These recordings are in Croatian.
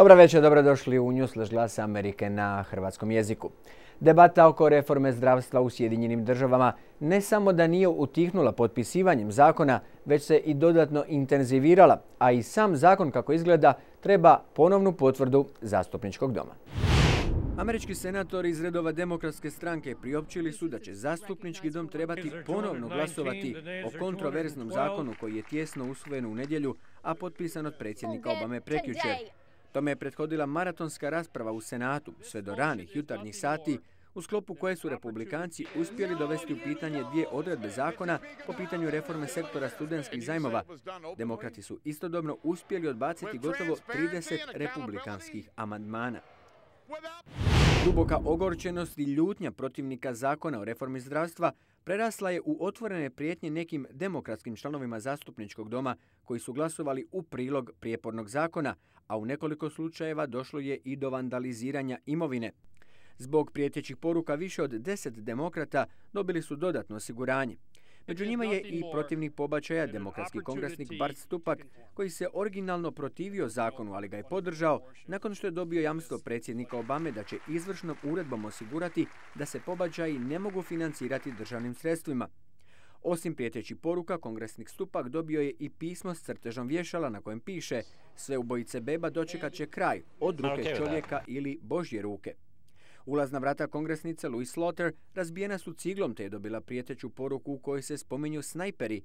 Dobra večer, dobrodošli u Newsflash Glas Amerike na hrvatskom jeziku. Debata oko reforme zdravstva u Sjedinjenim državama ne samo da nije utihnula potpisivanjem zakona, već se i dodatno intenzivirala, a i sam zakon kako izgleda treba ponovnu potvrdu zastupničkog doma. Američki senatori iz redova Demokratske stranke priopćili su da će zastupnički dom trebati ponovno glasovati o kontroverznom zakonu koji je tijesno usvojen u nedjelju, a potpisan od predsjednika Obame prekjučer. Tome je prethodila maratonska rasprava u Senatu sve do ranih jutarnjih sati, u sklopu koje su republikanci uspjeli dovesti u pitanje dvije odredbe zakona po pitanju reforme sektora studentskih zajmova. Demokrati su istodobno uspjeli odbaciti gotovo 30 republikanskih amandmana. Duboka ogorčenost i ljutnja protivnika zakona o reformi zdravstva prerasla je u otvorene prijetnje nekim demokratskim članovima zastupničkog doma koji su glasovali u prilog prijepornog zakona, a u nekoliko slučajeva došlo je i do vandaliziranja imovine. Zbog prijetećih poruka više od 10 demokrata dobili su dodatno osiguranje. Među njima je i protivnik pobačaja, demokratski kongresnik Bart Stupak, koji se originalno protivio zakonu, ali ga je podržao nakon što je dobio jamstvo predsjednika Obame da će izvršnom uredbom osigurati da se pobačaji ne mogu financirati državnim sredstvima. Osim prijetećih poruka, kongresnik Stupak dobio je i pismo s crtežom vješala na kojem piše: sve ubojice beba dočekat će kraj, od ruke čovjeka ili Božje ruke. Ulazna vrata kongresnice Louise Slaughter razbijena su ciglom te je dobila prijeteću poruku u kojoj se spominju snajperi.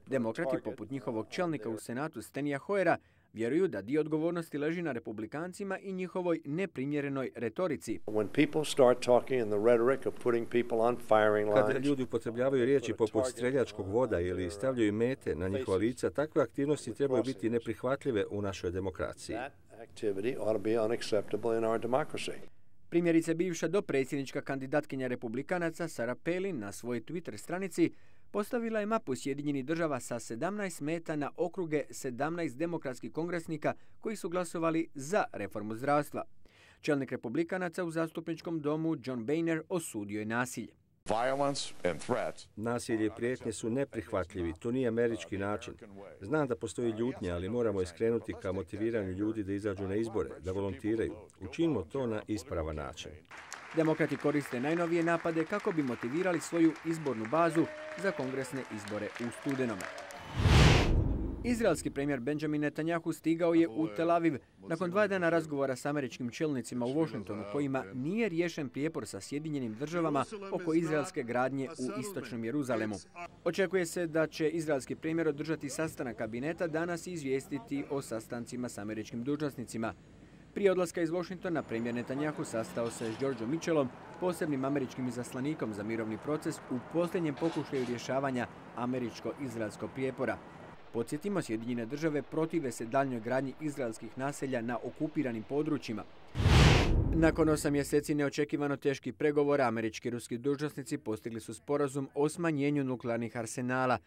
Demokrati, poput njihovog čelnika u Senatu Stenija Hoyera, vjeruju da dio odgovornosti leži na republikancima i njihovoj neprimjerenoj retorici. Kad ljudi upotrebljavaju riječi poput streljačkog voda ili stavljaju mete na njihova lica, takve aktivnosti trebaju biti neprihvatljive u našoj demokraciji. Primjerice, bivša dopredsjednička kandidatkinja republikanaca Sarah Palin na svojoj Twitter stranici postavila je mapu Sjedinjenih država sa 17 meta na okruge 17 demokratskih kongresnika koji su glasovali za reformu zdravstva. Čelnik republikanaca u zastupničkom domu John Boehner osudio je nasilje. Nasilje i prijetnje su neprihvatljivi. To nije američki način. Znam da postoji ljutnja, ali moramo iskrenuti ka motiviranju ljudi da izađu na izbore, da volontiraju. Učinimo to na ispravan način. Demokrati koriste najnovije napade kako bi motivirali svoju izbornu bazu za kongresne izbore u studenome. Izraelski premijer Benjamin Netanyahu stigao je u Tel Aviv nakon 2 dana razgovora s američkim čelnicima u Washingtonu kojima nije riješen prijepor sa Sjedinjenim državama oko izraelske gradnje u istočnom Jeruzalemu. Očekuje se da će izraelski premijer održati sastanak kabineta danas i izvijestiti o sastancima s američkim dužnosnicima. Prije odlaska iz Washingtona premijer Netanyahu sastao se s Georgeom Mitchellom, posebnim američkim izaslanikom za mirovni proces u posljednjem pokušaju rješavanja američko-izraelskog prijepora. Podsjetimo, Sjedinjene države protive se daljnjoj gradnji izraelskih naselja na okupiranim područjima. Nakon 8 mjeseci neočekivano teških pregovora, američki i ruski dužnosnici postigli su sporazum o smanjenju nuklearnih arsenala.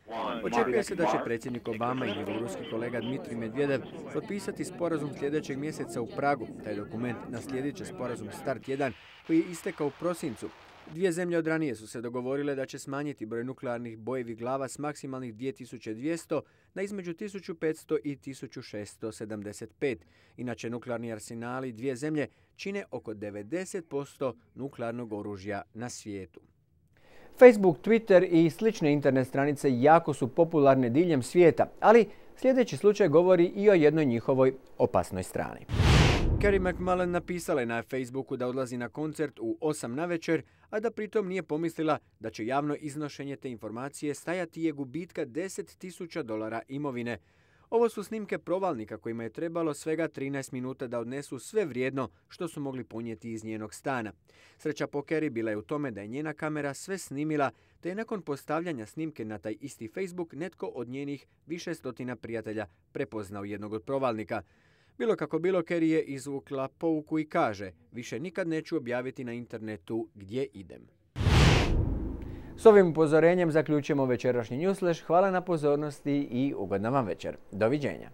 Očekuje se da će predsjednik Obama i njegov ruski kolega Dmitrij Medvedev potpisati sporazum sljedećeg mjeseca u Pragu. Taj dokument naslijedit će sporazum START 1 koji je istekao u prosincu. Dvije zemlje od ranije su se dogovorile da će smanjiti broj nuklearnih bojevih glava s maksimalnih 2200 na između 1500 i 1675. Inače, nuklearni arsenali dvije zemlje čine oko 90% nuklearnog oružja na svijetu. Facebook, Twitter i slične internet stranice jako su popularne diljem svijeta, ali sljedeći slučaj govori i o jednoj njihovoj opasnoj strani. Carrie McMullen napisala je na Facebooku da odlazi na koncert u 8 navečer, a da pritom nije pomislila da će javno iznošenje te informacije stajati je gubitka $10,000 imovine. Ovo su snimke provalnika kojima je trebalo svega 13 minuta da odnesu sve vrijedno što su mogli ponijeti iz njenog stana. Sreća po Carrie bila je u tome da je njena kamera sve snimila, te je nakon postavljanja snimke na taj isti Facebook netko od njenih više stotina prijatelja prepoznao jednog od provalnika. Bilo kako bilo, Carrie je izvukla pouku i kaže: više nikad neću objaviti na internetu gdje idem. S ovim upozorenjem zaključujemo večerašnji Newsflash. Hvala na pozornosti i ugodna vam večer. Doviđenja.